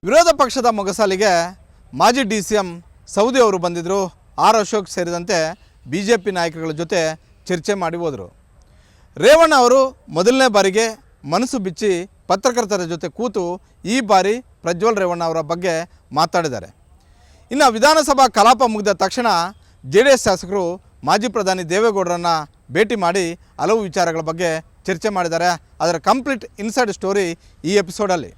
ವಿರೋಧ ಪಕ್ಷದ ಮೊಗಸಾಲಿಗೆ ಮಾಜಿ ಡಿ.ಸಿ.ಎಂ ಸೌದಿ ಅವರು ಬಂದಿದ್ದರು. ಆರ್ ಅಶೋಕ್ ಸೇರಿದಂತೆ ಬಿಜೆಪಿ ನಾಯಕರುಗಳ ಜೊತೆ ಚರ್ಚೆ ಮಾಡಿ ಹೋದರು. ರೇವಣ್ಣ ಅವರು ಮೊದಲನೇ ಬಾರಿಗೆ ಮನಸ್ಸು ಬಿಚ್ಚಿ ಪತ್ರಕರ್ತರ ಜೊತೆ ಕೂತು ಈ ಬಾರಿ ಪ್ರಜ್ವಲ್ ರೇವಣ್ಣ ಅವರ ಬಗ್ಗೆ ಮಾತಾಡಿದ್ದಾರೆ. ಇನ್ನು ವಿಧಾನಸಭಾ ಕಲಾಪ ಮುಗಿದ ತಕ್ಷಣ ಜೆಡಿಎಸ್ ಶಾಸಕರು ಮಾಜಿ ಪ್ರಧಾನಿ ದೇವೇಗೌಡರನ್ನು ಭೇಟಿ ಮಾಡಿ ಹಲವು ವಿಚಾರಗಳ ಬಗ್ಗೆ ಚರ್ಚೆ ಮಾಡಿದ್ದಾರೆ. ಅದರ ಕಂಪ್ಲೀಟ್ ಇನ್ಸೈಡ್ ಸ್ಟೋರಿ ಈ ಎಪಿಸೋಡಲ್ಲಿ.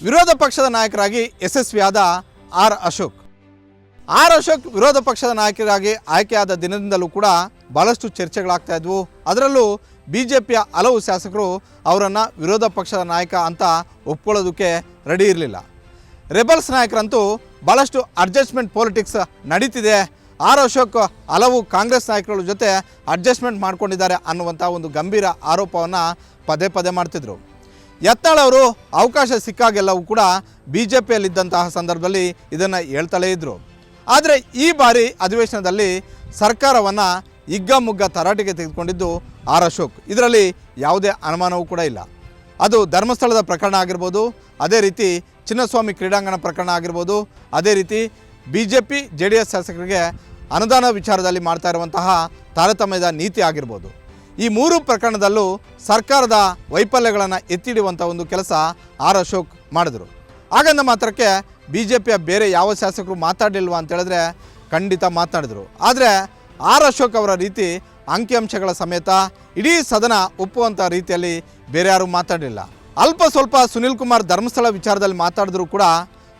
ವಿರೋಧ ಪಕ್ಷದ ನಾಯಕರಾಗಿ ಯಶಸ್ವಿಯಾದ ಆರ್ ಅಶೋಕ್ ವಿರೋಧ ಪಕ್ಷದ ನಾಯಕರಾಗಿ ಆಯ್ಕೆಯಾದ ದಿನದಿಂದಲೂ ಕೂಡ ಭಾಳಷ್ಟು ಚರ್ಚೆಗಳಾಗ್ತಾ ಇದ್ವು. ಅದರಲ್ಲೂ ಬಿಜೆಪಿಯ ಹಲವು ಶಾಸಕರು ಅವರನ್ನು ವಿರೋಧ ಪಕ್ಷದ ನಾಯಕ ಅಂತ ಒಪ್ಕೊಳ್ಳೋದಕ್ಕೆ ರೆಡಿ ಇರಲಿಲ್ಲ. ರೆಬಲ್ಸ್ ನಾಯಕರಂತೂ ಭಾಳಷ್ಟು ಅಡ್ಜಸ್ಟ್ಮೆಂಟ್ ಪೊಲಿಟಿಕ್ಸ್ ನಡೀತಿದೆ, ಆರ್ ಅಶೋಕ್ ಹಲವು ಕಾಂಗ್ರೆಸ್ ನಾಯಕರ ಜೊತೆ ಅಡ್ಜಸ್ಟ್ಮೆಂಟ್ ಮಾಡ್ಕೊಂಡಿದ್ದಾರೆ ಅನ್ನುವಂಥ ಒಂದು ಗಂಭೀರ ಆರೋಪವನ್ನು ಪದೇ ಪದೇ ಮಾಡ್ತಿದ್ರು. ಯತ್ನಾಳ್ ಅವರು ಅವಕಾಶ ಸಿಕ್ಕಾಗೆಲ್ಲವೂ ಕೂಡ ಬಿ ಜೆ ಪಿಯಲ್ಲಿದ್ದಂತಹ ಸಂದರ್ಭದಲ್ಲಿ ಇದನ್ನು ಹೇಳ್ತಲೇ ಇದ್ದರು. ಆದರೆ ಈ ಬಾರಿ ಅಧಿವೇಶನದಲ್ಲಿ ಸರ್ಕಾರವನ್ನು ಹಿಗ್ಗಮುಗ್ಗ ತರಾಟೆಗೆ ತೆಗೆದುಕೊಂಡಿದ್ದು ಆರ್ ಅಶೋಕ್. ಇದರಲ್ಲಿ ಯಾವುದೇ ಅನುಮಾನವೂ ಕೂಡ ಇಲ್ಲ. ಅದು ಧರ್ಮಸ್ಥಳದ ಪ್ರಕರಣ ಆಗಿರ್ಬೋದು, ಅದೇ ರೀತಿ ಚಿನ್ನಸ್ವಾಮಿ ಕ್ರೀಡಾಂಗಣ ಪ್ರಕರಣ ಆಗಿರ್ಬೋದು, ಅದೇ ರೀತಿ BJP JDS ಶಾಸಕರಿಗೆ ಅನುದಾನ ವಿಚಾರದಲ್ಲಿ ಮಾಡ್ತಾ ಇರುವಂತಹ ತಾರತಮ್ಯದ ನೀತಿ ಆಗಿರ್ಬೋದು. ಈ ಮೂರು ಪ್ರಕರಣದಲ್ಲೂ ಸರ್ಕಾರದ ವೈಫಲ್ಯಗಳನ್ನು ಎತ್ತಿಡುವಂಥ ಒಂದು ಕೆಲಸ ಆರ್ ಅಶೋಕ್ ಮಾಡಿದರು. ಹಾಗಂದ ಮಾತ್ರಕ್ಕೆ BJPಯ ಬೇರೆ ಯಾವ ಶಾಸಕರು ಮಾತಾಡಲಿಲ್ವಾ ಅಂತ ಹೇಳಿದ್ರೆ ಖಂಡಿತ ಮಾತನಾಡಿದರು. ಆದರೆ ಆರ್ ಅಶೋಕ್ ಅವರ ರೀತಿ ಅಂಕಿಅಂಶಗಳ ಸಮೇತ ಇಡೀ ಸದನ ಒಪ್ಪುವಂಥ ರೀತಿಯಲ್ಲಿ ಬೇರೆ ಯಾರೂ ಮಾತಾಡಲಿಲ್ಲ. ಅಲ್ಪ ಸ್ವಲ್ಪ ಸುನೀಲ್ ಕುಮಾರ್ ಧರ್ಮಸ್ಥಳ ವಿಚಾರದಲ್ಲಿ ಮಾತಾಡಿದ್ರು ಕೂಡ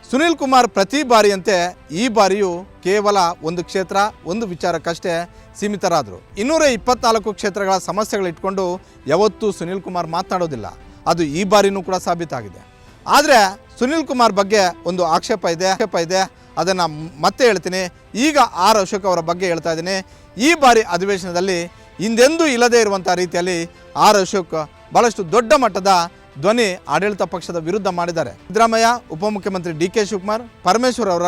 ಸುನೀಲ್ ಕುಮಾರ್ ಪ್ರತಿ ಬಾರಿಯಂತೆ ಈ ಬಾರಿಯೂ ಕೇವಲ ಒಂದು ಕ್ಷೇತ್ರ, ಒಂದು ವಿಚಾರಕ್ಕಷ್ಟೇ ಸೀಮಿತರಾದರು. 224 ಕ್ಷೇತ್ರಗಳ ಸಮಸ್ಯೆಗಳಿಟ್ಕೊಂಡು ಯಾವತ್ತೂ ಸುನೀಲ್ ಕುಮಾರ್ ಮಾತನಾಡೋದಿಲ್ಲ. ಅದು ಈ ಬಾರಿನೂ ಕೂಡ ಸಾಬೀತಾಗಿದೆ. ಆದರೆ ಸುನೀಲ್ ಕುಮಾರ್ ಬಗ್ಗೆ ಒಂದು ಆಕ್ಷೇಪ ಇದೆ, ಅದನ್ನು ಮತ್ತೆ ಹೇಳ್ತೀನಿ. ಈಗ ಆರ್ ಅಶೋಕ್ ಅವರ ಬಗ್ಗೆ ಹೇಳ್ತಾ ಇದ್ದೀನಿ. ಈ ಬಾರಿ ಅಧಿವೇಶನದಲ್ಲಿ ಹಿಂದೆಂದೂ ಇಲ್ಲದೇ ಇರುವಂಥ ರೀತಿಯಲ್ಲಿ ಆರ್ ಅಶೋಕ್ ಭಾಳಷ್ಟು ದೊಡ್ಡ ಮಟ್ಟದ ಧ್ವನಿ ಆಡಳಿತ ಪಕ್ಷದ ವಿರುದ್ಧ ಮಾಡಿದ್ದಾರೆ. ಸಿದ್ದರಾಮಯ್ಯ, ಉಪಮುಖ್ಯಮಂತ್ರಿ DK ಶಿವಕುಮಾರ್, ಪರಮೇಶ್ವರ್ ಅವರ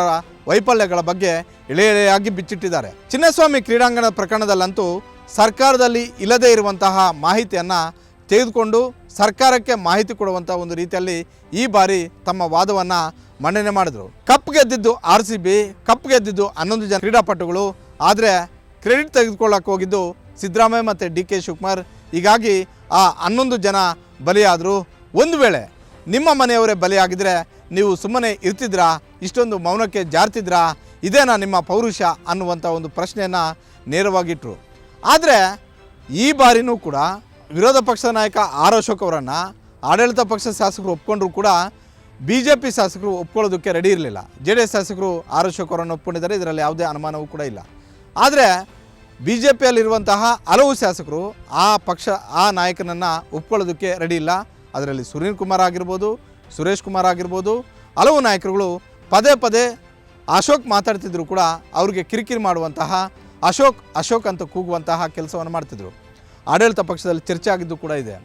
ವೈಫಲ್ಯಗಳ ಬಗ್ಗೆ ಎಳೆಯಾಗಿ ಬಿಚ್ಚಿಟ್ಟಿದ್ದಾರೆ. ಚಿನ್ನಸ್ವಾಮಿ ಕ್ರೀಡಾಂಗಣ ಪ್ರಕರಣದಲ್ಲಂತೂ ಸರ್ಕಾರದಲ್ಲಿ ಇಲ್ಲದೇ ಇರುವಂತಹ ಮಾಹಿತಿಯನ್ನು ತೆಗೆದುಕೊಂಡು ಸರ್ಕಾರಕ್ಕೆ ಮಾಹಿತಿ ಕೊಡುವಂಥ ಒಂದು ರೀತಿಯಲ್ಲಿ ಈ ಬಾರಿ ತಮ್ಮ ವಾದವನ್ನು ಮಂಡನೆ ಮಾಡಿದರು. ಕಪ್ ಗೆದ್ದಿದ್ದು RCB, ಕಪ್ ಗೆದ್ದಿದ್ದು 11 ಜನ ಕ್ರೀಡಾಪಟುಗಳು. ಆದರೆ ಕ್ರೆಡಿಟ್ ತೆಗೆದುಕೊಳ್ಳಕ್ಕೆ ಹೋಗಿದ್ದು ಸಿದ್ದರಾಮಯ್ಯ ಮತ್ತು DK ಶಿವಕುಮಾರ್. ಹೀಗಾಗಿ ಆ 11 ಜನ ಬಲಿಯಾದರು. ಒಂದು ವೇಳೆ ನಿಮ್ಮ ಮನೆಯವರೇ ಬಲಿಯಾಗಿದ್ದರೆ ನೀವು ಸುಮ್ಮನೆ ಇರ್ತಿದ್ರಾ? ಇಷ್ಟೊಂದು ಮೌನಕ್ಕೆ ಜಾರ್ತಿದ್ರಾ? ಇದೇನಾ ನಿಮ್ಮ ಪೌರುಷ ಅನ್ನುವಂಥ ಒಂದು ಪ್ರಶ್ನೆಯನ್ನು ನೇರವಾಗಿಟ್ಟರು. ಆದರೆ ಈ ಬಾರಿನೂ ಕೂಡ ವಿರೋಧ ಪಕ್ಷದ ನಾಯಕ ಆರ್ ಅಶೋಕ್ ಅವರನ್ನು ಆಡಳಿತ ಪಕ್ಷದ ಶಾಸಕರು ಒಪ್ಕೊಂಡ್ರು ಕೂಡ BJP ಶಾಸಕರು ಒಪ್ಕೊಳ್ಳೋದಕ್ಕೆ ರೆಡಿ ಇರಲಿಲ್ಲ. JDS ಶಾಸಕರು ಆರ್ ಅಶೋಕ್ ಅವರನ್ನು ಒಪ್ಕೊಂಡಿದ್ದಾರೆ, ಇದರಲ್ಲಿ ಯಾವುದೇ ಅನುಮಾನವೂ ಕೂಡ ಇಲ್ಲ. ಆದರೆ BJPಯಲ್ಲಿರುವಂತಹ ಹಲವು ಶಾಸಕರು ಆ ನಾಯಕನನ್ನು ಒಪ್ಕೊಳ್ಳೋದಕ್ಕೆ ರೆಡಿ ಇಲ್ಲ. ಅದರಲ್ಲಿ ಸುನೀಲ್ ಕುಮಾರ್ ಆಗಿರ್ಬೋದು, ಸುರೇಶ್ ಕುಮಾರ್ ಆಗಿರ್ಬೋದು, ಹಲವು ನಾಯಕರುಗಳು ಪದೇ ಪದೇ ಅಶೋಕ್ ಮಾತಾಡ್ತಿದ್ರು ಕೂಡ ಅವ್ರಿಗೆ ಕಿರಿಕಿರಿ ಮಾಡುವಂತಹ, ಅಶೋಕ್ ಅಂತ ಕೂಗುವಂತಹ ಕೆಲಸವನ್ನು ಮಾಡ್ತಿದ್ರು. ಆಡಳಿತ ಪಕ್ಷದಲ್ಲಿ ಚರ್ಚೆ ಆಗಿದ್ದು ಕೂಡ ಇದೆ.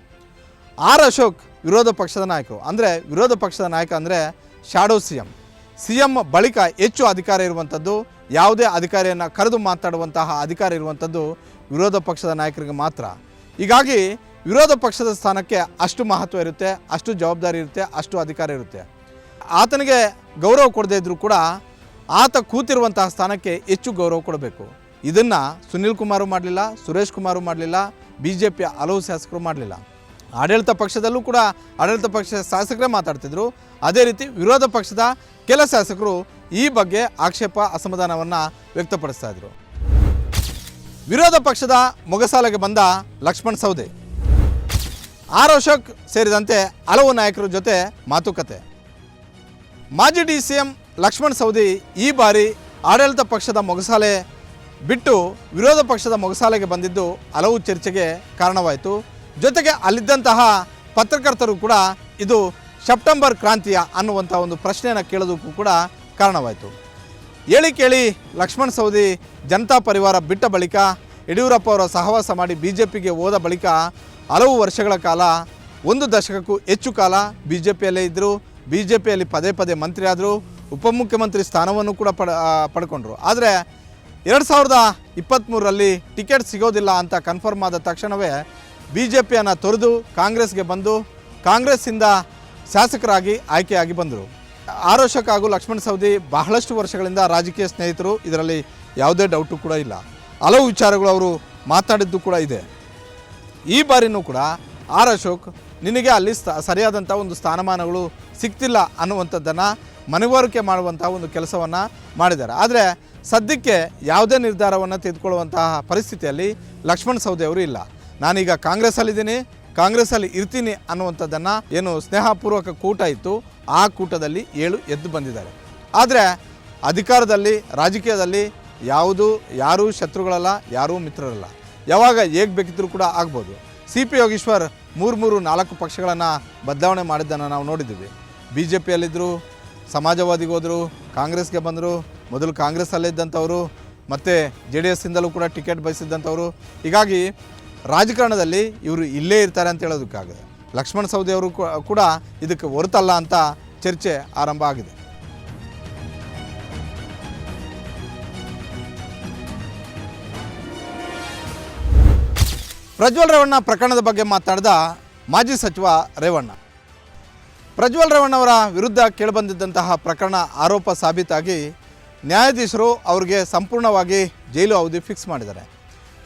ಆರ್ ಅಶೋಕ್ ವಿರೋಧ ಪಕ್ಷದ ನಾಯಕರು. ಅಂದರೆ ವಿರೋಧ ಪಕ್ಷದ ನಾಯಕ ಅಂದರೆ ಶಾಡೋ CM ಬಳಿಕ ಹೆಚ್ಚು ಅಧಿಕಾರ ಇರುವಂಥದ್ದು, ಯಾವುದೇ ಅಧಿಕಾರಿಯನ್ನು ಕರೆದು ಮಾತಾಡುವಂತಹ ಅಧಿಕಾರ ಇರುವಂಥದ್ದು ವಿರೋಧ ಪಕ್ಷದ ನಾಯಕರಿಗೆ ಮಾತ್ರ. ಹೀಗಾಗಿ ವಿರೋಧ ಪಕ್ಷದ ಸ್ಥಾನಕ್ಕೆ ಅಷ್ಟು ಮಹತ್ವ ಇರುತ್ತೆ, ಅಷ್ಟು ಜವಾಬ್ದಾರಿ ಇರುತ್ತೆ, ಅಷ್ಟು ಅಧಿಕಾರ ಇರುತ್ತೆ. ಆತನಿಗೆ ಗೌರವ ಕೊಡದೇ ಇದ್ದರೂ ಕೂಡ ಆತ ಕೂತಿರುವಂತಹ ಸ್ಥಾನಕ್ಕೆ ಹೆಚ್ಚು ಗೌರವ ಕೊಡಬೇಕು. ಇದನ್ನು ಸುನೀಲ್ ಕುಮಾರು ಮಾಡಲಿಲ್ಲ, ಸುರೇಶ್ ಕುಮಾರು ಮಾಡಲಿಲ್ಲ, BJPಯ ಹಲವು ಶಾಸಕರು ಮಾಡಲಿಲ್ಲ. ಆಡಳಿತ ಪಕ್ಷದಲ್ಲೂ ಕೂಡ ಆಡಳಿತ ಪಕ್ಷದ ಶಾಸಕರೇ ಮಾತಾಡ್ತಿದ್ರು. ಅದೇ ರೀತಿ ವಿರೋಧ ಪಕ್ಷದ ಕೆಲ ಶಾಸಕರು ಈ ಬಗ್ಗೆ ಆಕ್ಷೇಪ, ಅಸಮಾಧಾನವನ್ನು ವ್ಯಕ್ತಪಡಿಸ್ತಾ ಇದ್ರು. ವಿರೋಧ ಪಕ್ಷದ ಮೊಗಸಾಲೆಗೆ ಬಂದ ಲಕ್ಷ್ಮಣ್ ಸವದಿ, ಆರ್ ಅಶೋಕ್ ಸೇರಿದಂತೆ ಹಲವು ನಾಯಕರ ಜೊತೆ ಮಾತುಕತೆ. ಮಾಜಿ DCM ಲಕ್ಷ್ಮಣ್ ಸವದಿ ಈ ಬಾರಿ ಆಡಳಿತ ಪಕ್ಷದ ಮೊಗಸಾಲೆ ಬಿಟ್ಟು ವಿರೋಧ ಪಕ್ಷದ ಮೊಗಸಾಲೆಗೆ ಬಂದಿದ್ದು ಹಲವು ಚರ್ಚೆಗೆ ಕಾರಣವಾಯಿತು. ಜೊತೆಗೆ ಅಲ್ಲಿದ್ದಂತಹ ಪತ್ರಕರ್ತರು ಕೂಡ ಇದು ಸೆಪ್ಟೆಂಬರ್ ಕ್ರಾಂತಿಯ ಅನ್ನುವಂಥ ಒಂದು ಪ್ರಶ್ನೆಯನ್ನು ಕೇಳೋದಕ್ಕೂ ಕೂಡ ಕಾರಣವಾಯಿತು. ಕೇಳಿ ಲಕ್ಷ್ಮಣ್ ಸವದಿ ಜನತಾ ಪರಿವಾರ ಬಿಟ್ಟ ಬಳಿಕ, ಯಡಿಯೂರಪ್ಪ ಅವರ ಸಹವಾಸ ಮಾಡಿ BJPಗೆ ಹೋದ ಬಳಿಕ ಹಲವು ವರ್ಷಗಳ ಕಾಲ, 1 ದಶಕಕ್ಕೂ ಹೆಚ್ಚು ಕಾಲ BJPಯಲ್ಲೇ ಇದ್ದರು. BJPಯಲ್ಲಿ ಪದೇ ಪದೇ ಮಂತ್ರಿ ಆದರು, ಉಪಮುಖ್ಯಮಂತ್ರಿ ಸ್ಥಾನವನ್ನು ಕೂಡ ಪಡ್ಕೊಂಡ್ರು. ಆದರೆ 2023ರಲ್ಲಿ ಟಿಕೆಟ್ ಸಿಗೋದಿಲ್ಲ ಅಂತ ಕನ್ಫರ್ಮ್ ಆದ ತಕ್ಷಣವೇ BJPಯನ್ನು ತೊರೆದು ಕಾಂಗ್ರೆಸ್ಗೆ ಬಂದು ಕಾಂಗ್ರೆಸ್ಸಿಂದ ಶಾಸಕರಾಗಿ ಆಯ್ಕೆಯಾಗಿ ಬಂದರು. ಆರ್ ಅಶೋಕ್ ಹಾಗೂ ಲಕ್ಷ್ಮಣ್ ಸವದಿ ಬಹಳಷ್ಟು ವರ್ಷಗಳಿಂದ ರಾಜಕೀಯ ಸ್ನೇಹಿತರು, ಇದರಲ್ಲಿ ಯಾವುದೇ ಡೌಟು ಕೂಡ ಇಲ್ಲ. ಹಲವು ವಿಚಾರಗಳು ಅವರು ಮಾತಾಡಿದ್ದು ಕೂಡ ಇದೆ. ಈ ಬಾರಿನೂ ಕೂಡ ಆರ್ ಅಶೋಕ್ ನಿನಗೆ ಅಲ್ಲಿ ಸರಿಯಾದಂಥ ಒಂದು ಸ್ಥಾನಮಾನಗಳು ಸಿಗ್ತಿಲ್ಲ ಅನ್ನುವಂಥದ್ದನ್ನು ಮನವರಿಕೆ ಮಾಡುವಂತಹ ಒಂದು ಕೆಲಸವನ್ನು ಮಾಡಿದ್ದಾರೆ. ಆದರೆ ಸದ್ಯಕ್ಕೆ ಯಾವುದೇ ನಿರ್ಧಾರವನ್ನು ತೆಗೆದುಕೊಳ್ಳುವಂತಹ ಪರಿಸ್ಥಿತಿಯಲ್ಲಿ ಲಕ್ಷ್ಮಣ್ ಸವದಿ ಅವರು ಇಲ್ಲ. ನಾನೀಗ ಕಾಂಗ್ರೆಸ್ಸಲ್ಲಿದ್ದೀನಿ, ಕಾಂಗ್ರೆಸ್ಸಲ್ಲಿ ಇರ್ತೀನಿ ಅನ್ನುವಂಥದ್ದನ್ನು ಏನು ಸ್ನೇಹಪೂರ್ವಕ ಕೂಟ ಇತ್ತು, ಆ ಕೂಟದಲ್ಲಿ ಎದ್ದು ಬಂದಿದ್ದಾರೆ. ಆದರೆ ಅಧಿಕಾರದಲ್ಲಿ, ರಾಜಕೀಯದಲ್ಲಿ ಯಾರೂ ಶತ್ರುಗಳಲ್ಲ, ಯಾರೂ ಮಿತ್ರರಲ್ಲ. ಯಾವಾಗ ಹೇಗೆ ಬೇಕಿದ್ದರೂ ಕೂಡ ಆಗ್ಬೋದು. CP ಯೋಗೀಶ್ವರ್ 3-4 ಪಕ್ಷಗಳನ್ನು ಬದಲಾವಣೆ ಮಾಡಿದ್ದನ್ನು ನಾವು ನೋಡಿದ್ದೀವಿ. BJPಯಲ್ಲಿದ್ದರು, ಸಮಾಜವಾದಿಗೆ ಹೋದರು, ಕಾಂಗ್ರೆಸ್ಗೆ ಬಂದರು. ಮೊದಲು ಕಾಂಗ್ರೆಸ್ಸಲ್ಲಿದ್ದಂಥವರು ಮತ್ತು JDSಯಿಂದಲೂ ಕೂಡ ಟಿಕೆಟ್ ಬಯಸಿದ್ದಂಥವರು. ಹೀಗಾಗಿ ರಾಜಕಾರಣದಲ್ಲಿ ಇವರು ಇಲ್ಲೇ ಇರ್ತಾರೆ ಅಂತ ಹೇಳೋದಕ್ಕಾಗಿದೆ. ಲಕ್ಷ್ಮಣ್ ಸವದಿ ಅವರು ಕೂಡ ಇದಕ್ಕೆ ಹೊರತಲ್ಲ ಅಂತ ಚರ್ಚೆ ಆರಂಭ ಆಗಿದೆ. ಪ್ರಜ್ವಲ್ ರೇವಣ್ಣ ಪ್ರಕರಣದ ಬಗ್ಗೆ ಮಾತನಾಡಿದ ಮಾಜಿ ಸಚಿವ ರೇವಣ್ಣ. ಪ್ರಜ್ವಲ್ ರೇವಣ್ಣ ಅವರ ವಿರುದ್ಧ ಕೇಳಿಬಂದಿದ್ದಂತಹ ಪ್ರಕರಣ ಆರೋಪ ಸಾಬೀತಾಗಿ ನ್ಯಾಯಾಧೀಶರು ಅವರಿಗೆ ಸಂಪೂರ್ಣವಾಗಿ ಜೈಲು ಅವಧಿ ಫಿಕ್ಸ್ ಮಾಡಿದ್ದಾರೆ.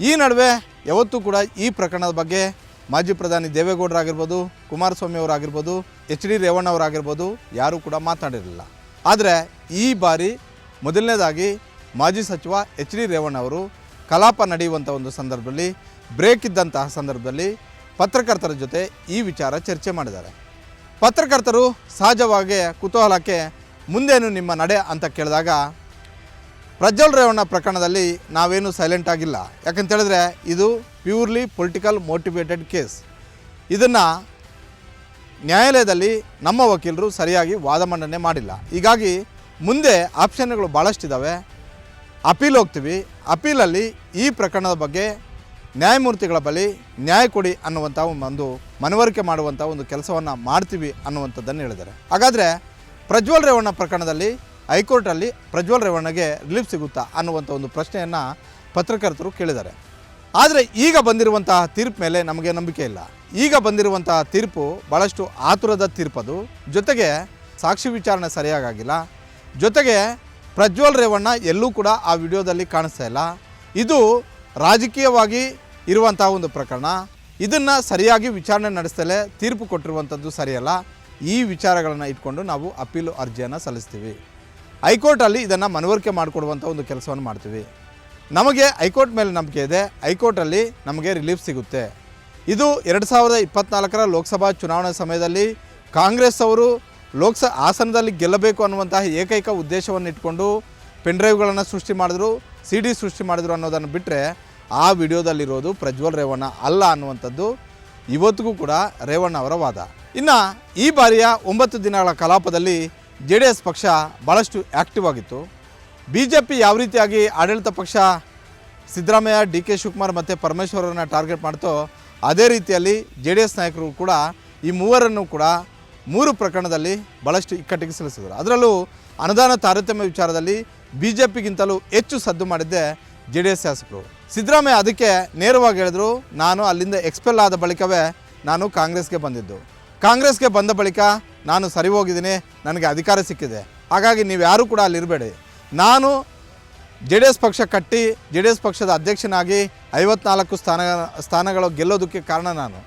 ಈ ನಡುವೆ ಯಾವತ್ತೂ ಕೂಡ ಈ ಪ್ರಕರಣದ ಬಗ್ಗೆ ಮಾಜಿ ಪ್ರಧಾನಿ ದೇವೇಗೌಡರಾಗಿರ್ಬೋದು, ಕುಮಾರಸ್ವಾಮಿ ಅವರಾಗಿರ್ಬೋದು, HD ರೇವಣ್ಣ ಅವರಾಗಿರ್ಬೋದು ಯಾರೂ ಕೂಡ ಮಾತನಾಡಿರಲಿಲ್ಲ. ಆದರೆ ಈ ಬಾರಿ ಮೊದಲನೇದಾಗಿ ಮಾಜಿ ಸಚಿವ HD ರೇವಣ್ಣ ಅವರು ಕಲಾಪ ನಡೆಯುವಂಥ ಒಂದು ಸಂದರ್ಭದಲ್ಲಿ, ಬ್ರೇಕ್ ಇದ್ದಂತಹ ಸಂದರ್ಭದಲ್ಲಿ ಪತ್ರಕರ್ತರ ಜೊತೆ ಈ ವಿಚಾರ ಚರ್ಚೆ ಮಾಡಿದ್ದಾರೆ. ಪತ್ರಕರ್ತರು ಸಹಜವಾಗಿ ಕುತೂಹಲಕ್ಕೆ ಮುಂದೇನು ನಿಮ್ಮ ನಡೆ ಅಂತ ಕೇಳಿದಾಗ ಪ್ರಜ್ವಲ್ ರೇವಣ್ಣ ಪ್ರಕರಣದಲ್ಲಿ ನಾವೇನು ಸೈಲೆಂಟ್ ಆಗಿಲ್ಲ. ಯಾಕಂತೇಳಿದ್ರೆ ಇದು ಪ್ಯೂರ್ಲಿ ಪೊಲಿಟಿಕಲ್ ಮೋಟಿವೇಟೆಡ್ ಕೇಸ್. ಇದನ್ನು ನ್ಯಾಯಾಲಯದಲ್ಲಿ ನಮ್ಮ ವಕೀಲರು ಸರಿಯಾಗಿ ವಾದ ಮಂಡನೆ ಮಾಡಿಲ್ಲ. ಹೀಗಾಗಿ ಮುಂದೆ ಆಪ್ಷನ್ಗಳು ಭಾಳಷ್ಟಿದ್ದಾವೆ. ಅಪೀಲ್ ಹೋಗ್ತೀವಿ. ಅಪೀಲಲ್ಲಿ ಈ ಪ್ರಕರಣದ ಬಗ್ಗೆ ನ್ಯಾಯಮೂರ್ತಿಗಳ ಬಳಿ ನ್ಯಾಯ ಕೊಡಿ ಅನ್ನುವಂಥ ಒಂದು ಮನವರಿಕೆ ಮಾಡುವಂಥ ಒಂದು ಕೆಲಸವನ್ನು ಮಾಡ್ತೀವಿ ಅನ್ನುವಂಥದ್ದನ್ನು ಹೇಳಿದ್ದಾರೆ. ಹಾಗಾದರೆ ಪ್ರಜ್ವಲ್ ರೇವಣ್ಣ ಪ್ರಕರಣದಲ್ಲಿ ಹೈಕೋರ್ಟಲ್ಲಿ ಪ್ರಜ್ವಲ್ ರೇವಣ್ಣಗೆ ರಿಲೀಫ್ ಸಿಗುತ್ತಾ ಅನ್ನುವಂಥ ಒಂದು ಪ್ರಶ್ನೆಯನ್ನು ಪತ್ರಕರ್ತರು ಕೇಳಿದ್ದಾರೆ. ಆದರೆ ಈಗ ಬಂದಿರುವಂತಹ ತೀರ್ಪು ಮೇಲೆ ನಮಗೆ ನಂಬಿಕೆ ಇಲ್ಲ. ಈಗ ಬಂದಿರುವಂತಹ ತೀರ್ಪು ಭಾಳಷ್ಟು ಆತುರದ ತೀರ್ಪದು. ಜೊತೆಗೆ ಸಾಕ್ಷಿ ವಿಚಾರಣೆ ಸರಿಯಾಗಿಲ್ಲ. ಜೊತೆಗೆ ಪ್ರಜ್ವಲ್ ರೇವಣ್ಣ ಎಲ್ಲೂ ಕೂಡ ಆ ವಿಡಿಯೋದಲ್ಲಿ ಕಾಣಿಸ್ತಾ ಇಲ್ಲ. ಇದು ರಾಜಕೀಯವಾಗಿ ಇರುವಂತಹ ಒಂದು ಪ್ರಕರಣ. ಇದನ್ನು ಸರಿಯಾಗಿ ವಿಚಾರಣೆ ನಡೆಸಲೇ ತೀರ್ಪು ಕೊಟ್ಟಿರುವಂಥದ್ದು ಸರಿಯಲ್ಲ. ಈ ವಿಚಾರಗಳನ್ನು ಇಟ್ಕೊಂಡು ನಾವು ಅಪೀಲು ಅರ್ಜಿಯನ್ನು ಸಲ್ಲಿಸ್ತೀವಿ. ಹೈಕೋರ್ಟಲ್ಲಿ ಇದನ್ನು ಮನವರಿಕೆ ಮಾಡಿಕೊಡುವಂಥ ಒಂದು ಕೆಲಸವನ್ನು ಮಾಡ್ತೀವಿ. ನಮಗೆ ಹೈಕೋರ್ಟ್ ಮೇಲೆ ನಂಬಿಕೆ ಇದೆ. ಹೈಕೋರ್ಟಲ್ಲಿ ನಮಗೆ ರಿಲೀಫ್ ಸಿಗುತ್ತೆ. ಇದು 2024 ಲೋಕಸಭಾ ಚುನಾವಣೆ ಸಮಯದಲ್ಲಿ ಕಾಂಗ್ರೆಸ್ ಅವರು ಹಾಸನದಲ್ಲಿ ಗೆಲ್ಲಬೇಕು ಅನ್ನುವಂತಹ ಏಕೈಕ ಉದ್ದೇಶವನ್ನು ಇಟ್ಕೊಂಡು ಪೆನ್ಡ್ರೈವ್ಗಳನ್ನು ಸೃಷ್ಟಿ ಮಾಡಿದ್ರು, CD ಸೃಷ್ಟಿ ಮಾಡಿದ್ರು ಅನ್ನೋದನ್ನು ಬಿಟ್ಟರೆ ಆ ವಿಡಿಯೋದಲ್ಲಿರೋದು ಪ್ರಜ್ವಲ್ ರೇವಣ್ಣ ಅಲ್ಲ ಅನ್ನುವಂಥದ್ದು ಇವತ್ತಿಗೂ ಕೂಡ ರೇವಣ್ಣ ಅವರ ವಾದ. ಇನ್ನು ಈ ಬಾರಿಯ 9 ದಿನಗಳ ಕಲಾಪದಲ್ಲಿ JDS ಪಕ್ಷ ಭಾಳಷ್ಟು ಆ್ಯಕ್ಟಿವ್ ಆಗಿತ್ತು. BJP ಯಾವ ರೀತಿಯಾಗಿ ಆಡಳಿತ ಪಕ್ಷ ಸಿದ್ದರಾಮಯ್ಯ, DK ಶಿವಕುಮಾರ್ ಮತ್ತು ಪರಮೇಶ್ವರನ್ನು ಟಾರ್ಗೆಟ್ ಮಾಡ್ತೋ ಅದೇ ರೀತಿಯಲ್ಲಿ JDS ನಾಯಕರು ಕೂಡ ಈ ಮೂವರನ್ನು ಕೂಡ 3 ಪ್ರಕರಣದಲ್ಲಿ ಭಾಳಷ್ಟು ಇಕ್ಕಟ್ಟಿಗೆ ಸಿಲುಕಿಸಿದರು. ಅದರಲ್ಲೂ ಅನುದಾನ ತಾರತಮ್ಯ ವಿಚಾರದಲ್ಲಿ BJPಗಿಂತಲೂ ಹೆಚ್ಚು ಸದ್ದು ಮಾಡಿದ್ದೆ JDS ಶಾಸಕರು. ಸಿದ್ದರಾಮಯ್ಯ ಅದಕ್ಕೆ ನೇರವಾಗಿ ಹೇಳಿದ್ರು, ನಾನು ಅಲ್ಲಿಂದ ಎಕ್ಸ್ಪೆಲ್ ಆದ ಬಳಿಕವೇ ನಾನು ಕಾಂಗ್ರೆಸ್ಗೆ ಬಂದಿದ್ದು. ಕಾಂಗ್ರೆಸ್ಗೆ ಬಂದ ಬಳಿಕ ನಾನು ಸರಿ ಹೋಗಿದ್ದೀನಿ, ನನಗೆ ಅಧಿಕಾರ ಸಿಕ್ಕಿದೆ. ಹಾಗಾಗಿ ನೀವು ಯಾರೂ ಕೂಡ ಅಲ್ಲಿರಬೇಡಿ. ನಾನು JDS ಪಕ್ಷ ಕಟ್ಟಿ JDS ಪಕ್ಷದ ಅಧ್ಯಕ್ಷನಾಗಿ 54 ಸ್ಥಾನಗಳು ಗೆಲ್ಲೋದಕ್ಕೆ ಕಾರಣ ನಾನು.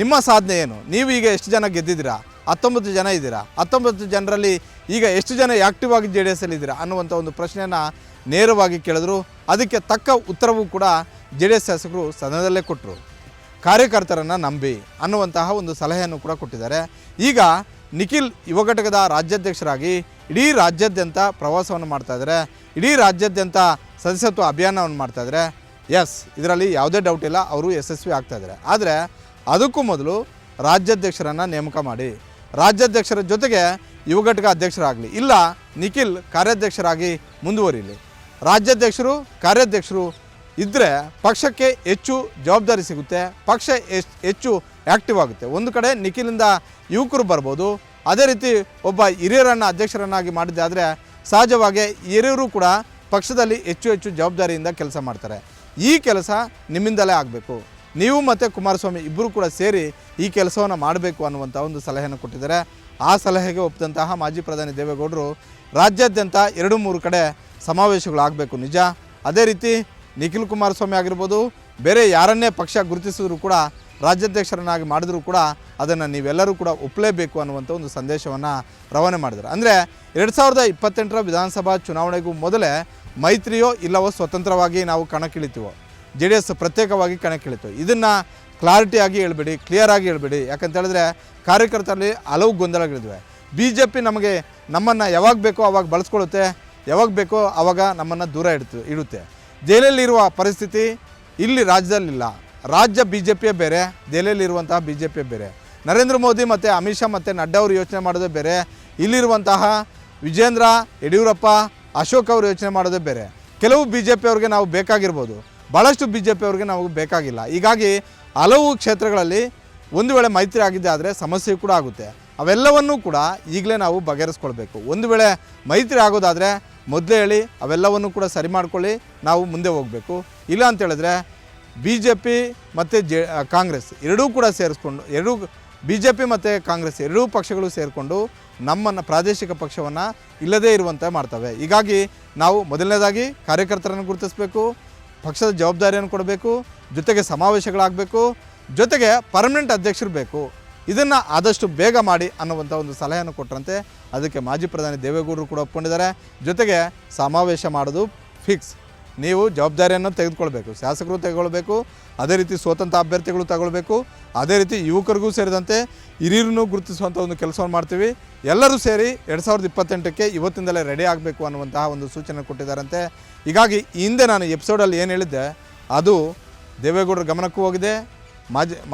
ನಿಮ್ಮ ಸಾಧನೆ ಏನು? ನೀವು ಈಗ ಎಷ್ಟು ಜನ ಗೆದ್ದಿದ್ದೀರಾ? 19 ಜನ ಇದ್ದೀರಾ. 19 ಜನರಲ್ಲಿ ಈಗ ಎಷ್ಟು ಜನ ಆ್ಯಕ್ಟಿವ್ ಆಗಿ JDSಲ್ಲಿ ಇದ್ದೀರಾ ಅನ್ನುವಂಥ ಒಂದು ಪ್ರಶ್ನೆಯನ್ನು ನೇರವಾಗಿ ಕೇಳಿದ್ರು. ಅದಕ್ಕೆ ತಕ್ಕ ಉತ್ತರವೂ ಕೂಡ JDS ಶಾಸಕರು ಸದನದಲ್ಲೇ ಕೊಟ್ಟರು. ಕಾರ್ಯಕರ್ತರನ್ನು ನಂಬಿ ಅನ್ನುವಂತಹ ಒಂದು ಸಲಹೆಯನ್ನು ಕೂಡ ಕೊಟ್ಟಿದ್ದಾರೆ. ಈಗ ನಿಖಿಲ್ ಯುವ ಘಟಕದ ರಾಜ್ಯಾಧ್ಯಕ್ಷರಾಗಿ ಇಡೀ ರಾಜ್ಯಾದ್ಯಂತ ಪ್ರವಾಸವನ್ನು ಮಾಡ್ತಾಯಿದ್ದಾರೆ. ಇಡೀ ರಾಜ್ಯಾದ್ಯಂತ ಸದಸ್ಯತ್ವ ಅಭಿಯಾನವನ್ನು ಮಾಡ್ತಾಯಿದ್ದಾರೆ. ಎಸ್, ಇದರಲ್ಲಿ ಯಾವುದೇ ಡೌಟ್ ಇಲ್ಲ, ಅವರು ಯಶಸ್ವಿ ಆಗ್ತಾಯಿದ್ದಾರೆ. ಆದರೆ ಅದಕ್ಕೂ ಮೊದಲು ರಾಜ್ಯಾಧ್ಯಕ್ಷರನ್ನು ನೇಮಕ ಮಾಡಿ, ರಾಜ್ಯಾಧ್ಯಕ್ಷರ ಜೊತೆಗೆ ಯುವ ಘಟಕ ಅಧ್ಯಕ್ಷರಾಗಲಿ, ಇಲ್ಲ ನಿಖಿಲ್ ಕಾರ್ಯಾಧ್ಯಕ್ಷರಾಗಿ ಮುಂದುವರಿಲಿ. ರಾಜ್ಯಾಧ್ಯಕ್ಷರು ಕಾರ್ಯಾಧ್ಯಕ್ಷರು ಇದ್ದರೆ ಪಕ್ಷಕ್ಕೆ ಹೆಚ್ಚು ಜವಾಬ್ದಾರಿ ಸಿಗುತ್ತೆ, ಪಕ್ಷ ಹೆಚ್ಚು ಆ್ಯಕ್ಟಿವ್ ಆಗುತ್ತೆ. ಒಂದು ಕಡೆ ನಿಖಿಲಿಂದ ಯುವಕರು ಬರ್ಬೋದು, ಅದೇ ರೀತಿ ಒಬ್ಬ ಹಿರಿಯರನ್ನು ಅಧ್ಯಕ್ಷರನ್ನಾಗಿ ಮಾಡಿದ್ದೆ ಆದರೆ ಸಹಜವಾಗಿ ಹಿರಿಯರು ಕೂಡ ಪಕ್ಷದಲ್ಲಿ ಹೆಚ್ಚು ಜವಾಬ್ದಾರಿಯಿಂದ ಕೆಲಸ ಮಾಡ್ತಾರೆ. ಈ ಕೆಲಸ ನಿಮ್ಮಿಂದಲೇ ಆಗಬೇಕು. ನೀವು ಮತ್ತು ಕುಮಾರಸ್ವಾಮಿ ಇಬ್ಬರು ಕೂಡ ಸೇರಿ ಈ ಕೆಲಸವನ್ನು ಮಾಡಬೇಕು ಅನ್ನುವಂಥ ಒಂದು ಸಲಹೆಯನ್ನು ಕೊಟ್ಟಿದ್ದಾರೆ. ಆ ಸಲಹೆಗೆ ಒಪ್ಪಿದಂತಹ ಮಾಜಿ ಪ್ರಧಾನಿ ದೇವೇಗೌಡರು ರಾಜ್ಯಾದ್ಯಂತ 2-3 ಕಡೆ ಸಮಾವೇಶಗಳಾಗಬೇಕು ನಿಜ. ಅದೇ ರೀತಿ ನಿಖಿಲ್ ಕುಮಾರಸ್ವಾಮಿ ಆಗಿರ್ಬೋದು, ಬೇರೆ ಯಾರನ್ನೇ ಪಕ್ಷ ಗುರುತಿಸಿದ್ರು ಕೂಡ ರಾಜ್ಯಾಧ್ಯಕ್ಷರನ್ನಾಗಿ ಮಾಡಿದರೂ ಕೂಡ ಅದನ್ನು ನೀವೆಲ್ಲರೂ ಕೂಡ ಒಪ್ಪಲೇಬೇಕು ಅನ್ನುವಂಥ ಒಂದು ಸಂದೇಶವನ್ನು ರವಾನೆ ಮಾಡಿದರು. ಅಂದರೆ 2028ರ ವಿಧಾನಸಭಾ ಚುನಾವಣೆಗೂ ಮೊದಲೇ ಮೈತ್ರಿಯೋ ಇಲ್ಲವೋ ಸ್ವತಂತ್ರವಾಗಿ ನಾವು ಕಣಕ್ಕಿಳಿತೀವೋ, JDS ಪ್ರತ್ಯೇಕವಾಗಿ ಕಣಕ್ಕಿಳಿತು. ಇದನ್ನು ಕ್ಲಾರಿಟಿಯಾಗಿ ಹೇಳ್ಬೇಡಿ, ಕ್ಲಿಯರಾಗಿ ಹೇಳ್ಬೇಡಿ. ಯಾಕಂತ ಹೇಳಿದ್ರೆ ಕಾರ್ಯಕರ್ತರಲ್ಲಿ ಹಲವು ಗೊಂದಲಗಳಿವೆ. BJP ನಮ್ಮನ್ನು ಯಾವಾಗ ಬೇಕೋ ಆವಾಗ ಬಳಸ್ಕೊಳ್ಳುತ್ತೆ, ಯಾವಾಗ ಬೇಕೋ ಆವಾಗ ನಮ್ಮನ್ನು ದೂರ ಇಡುತ್ತೆ. ಜೈಲಲ್ಲಿರುವ ಪರಿಸ್ಥಿತಿ ಇಲ್ಲಿ ರಾಜ್ಯದಲ್ಲಿಲ್ಲ. ರಾಜ್ಯ BJPಯೇ ಬೇರೆ, ದೆಹಲಿಯಲ್ಲಿರುವಂತಹ BJPಯೇ ಬೇರೆ. ನರೇಂದ್ರ ಮೋದಿ ಮತ್ತು ಅಮಿತ್ ಶಾ ಮತ್ತು ನಡ್ಡಾ ಅವರು ಯೋಚನೆ ಮಾಡೋದೇ ಬೇರೆ, ಇಲ್ಲಿರುವಂತಹ ವಿಜೇಂದ್ರ, ಯಡಿಯೂರಪ್ಪ, ಅಶೋಕ್ ಅವರು ಯೋಚನೆ ಮಾಡೋದೇ ಬೇರೆ. ಕೆಲವು BJP ಅವ್ರಿಗೆ ನಾವು ಬೇಕಾಗಿರ್ಬೋದು, ಭಾಳಷ್ಟು BJP ಅವ್ರಿಗೆ ನಾವು ಬೇಕಾಗಿಲ್ಲ. ಹೀಗಾಗಿ ಹಲವು ಕ್ಷೇತ್ರಗಳಲ್ಲಿ ಒಂದು ವೇಳೆ ಮೈತ್ರಿ ಆಗಿದ್ದೆ ಆದರೆ ಸಮಸ್ಯೆ ಕೂಡ ಆಗುತ್ತೆ. ಅವೆಲ್ಲವನ್ನೂ ಕೂಡ ಈಗಲೇ ನಾವು ಬಗೆಹರಿಸ್ಕೊಳ್ಬೇಕು. ಒಂದು ವೇಳೆ ಮೈತ್ರಿ ಆಗೋದಾದರೆ ಮೊದಲೇ ಹೇಳಿ ಅವೆಲ್ಲವನ್ನೂ ಕೂಡ ಸರಿ ಮಾಡ್ಕೊಳ್ಳಿ, ನಾವು ಮುಂದೆ ಹೋಗಬೇಕು. ಇಲ್ಲ ಅಂತ ಹೇಳಿದ್ರೆ BJP ಮತ್ತು ಕಾಂಗ್ರೆಸ್ ಎರಡೂ ಕೂಡ ಸೇರಿಸ್ಕೊಂಡು BJP ಮತ್ತು ಕಾಂಗ್ರೆಸ್ ಎರಡೂ ಪಕ್ಷಗಳು ಸೇರಿಕೊಂಡು ನಮ್ಮನ್ನು ಪ್ರಾದೇಶಿಕ ಪಕ್ಷವನ್ನು ಇಲ್ಲದೇ ಇರುವಂತೆ ಮಾಡ್ತವೆ. ಹೀಗಾಗಿ ನಾವು ಮೊದಲನೇದಾಗಿ ಕಾರ್ಯಕರ್ತರನ್ನು ಗುರುತಿಸಬೇಕು, ಪಕ್ಷದ ಜವಾಬ್ದಾರಿಯನ್ನು ಕೊಡಬೇಕು, ಜೊತೆಗೆ ಸಮಾವೇಶಗಳಾಗಬೇಕು, ಜೊತೆಗೆ ಪರ್ಮನೆಂಟ್ ಅಧ್ಯಕ್ಷರು ಬೇಕು. ಇದನ್ನು ಆದಷ್ಟು ಬೇಗ ಮಾಡಿ ಅನ್ನುವಂಥ ಒಂದು ಸಲಹೆಯನ್ನು ಕೊಟ್ಟರಂತೆ. ಅದಕ್ಕೆ ಮಾಜಿ ಪ್ರಧಾನಿ ದೇವೇಗೌಡರು ಕೂಡ ಒಪ್ಕೊಂಡಿದ್ದಾರೆ. ಜೊತೆಗೆ ಸಮಾವೇಶ ಮಾಡೋದು ಫಿಕ್ಸ್. ನೀವು ಜವಾಬ್ದಾರಿಯನ್ನು ತೆಗೆದುಕೊಳ್ಬೇಕು, ಶಾಸಕರು ತೆಗೆದುಕೊಳ್ಬೇಕು, ಅದೇ ರೀತಿ ಸ್ವತಂತ್ರ ಅಭ್ಯರ್ಥಿಗಳು ತಗೊಳ್ಬೇಕು, ಅದೇ ರೀತಿ ಯುವಕರಿಗೂ ಸೇರಿದಂತೆ ಹಿರಿಯರನ್ನು ಗುರುತಿಸುವಂಥ ಒಂದು ಕೆಲಸವನ್ನು ಮಾಡ್ತೀವಿ. ಎಲ್ಲರೂ ಸೇರಿ 2028ಕ್ಕೆ ಇವತ್ತಿಂದಲೇ ರೆಡಿ ಆಗಬೇಕು ಅನ್ನುವಂತಹ ಒಂದು ಸೂಚನೆ ಕೊಟ್ಟಿದ್ದಾರಂತೆ. ಹೀಗಾಗಿ ಹಿಂದೆ ನಾನು ಎಪಿಸೋಡಲ್ಲಿ ಏನು ಹೇಳಿದ್ದೆ ಅದು ದೇವೇಗೌಡರ ಗಮನಕ್ಕೂ ಹೋಗಿದೆ,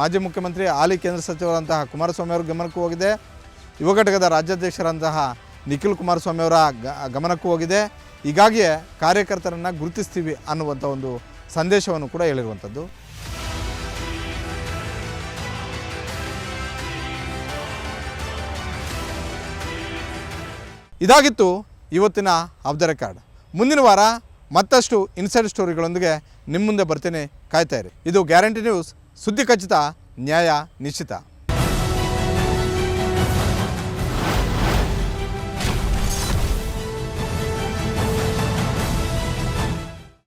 ಮಾಜಿ ಮುಖ್ಯಮಂತ್ರಿ ಹಾಲಿ ಕೇಂದ್ರ ಸಚಿವರಂತಹ ಕುಮಾರಸ್ವಾಮಿ ಅವ್ರ ಗಮನಕ್ಕೂ ಹೋಗಿದೆ, ಯುವ ಘಟಕದ ರಾಜ್ಯಾಧ್ಯಕ್ಷರಂತಹ ನಿಖಿಲ್ ಕುಮಾರಸ್ವಾಮಿ ಅವರ ಗಮನಕ್ಕೂ ಹೋಗಿದೆ. ಹೀಗಾಗಿಯೇ ಕಾರ್ಯಕರ್ತರನ್ನು ಗುರುತಿಸ್ತೀವಿ ಅನ್ನುವಂಥ ಒಂದು ಸಂದೇಶವನ್ನು ಕೂಡ ಹೇಳಿರುವಂಥದ್ದು. ಇದಾಗಿತ್ತು ಇವತ್ತಿನ ಆಫ್ ದ ರೆಕಾರ್ಡ್. ಮುಂದಿನ ವಾರ ಮತ್ತಷ್ಟು ಇನ್ಸೈಡ್ ಸ್ಟೋರಿಗಳೊಂದಿಗೆ ನಿಮ್ಮ ಮುಂದೆ ಬರ್ತೀನಿ, ಕಾಯ್ತಾ ಇರಿ. ಇದು ಗ್ಯಾರಂಟಿ ನ್ಯೂಸ್, ಸುದ್ದಿ ಖಚಿತ, ನ್ಯಾಯ ನಿಶ್ಚಿತ.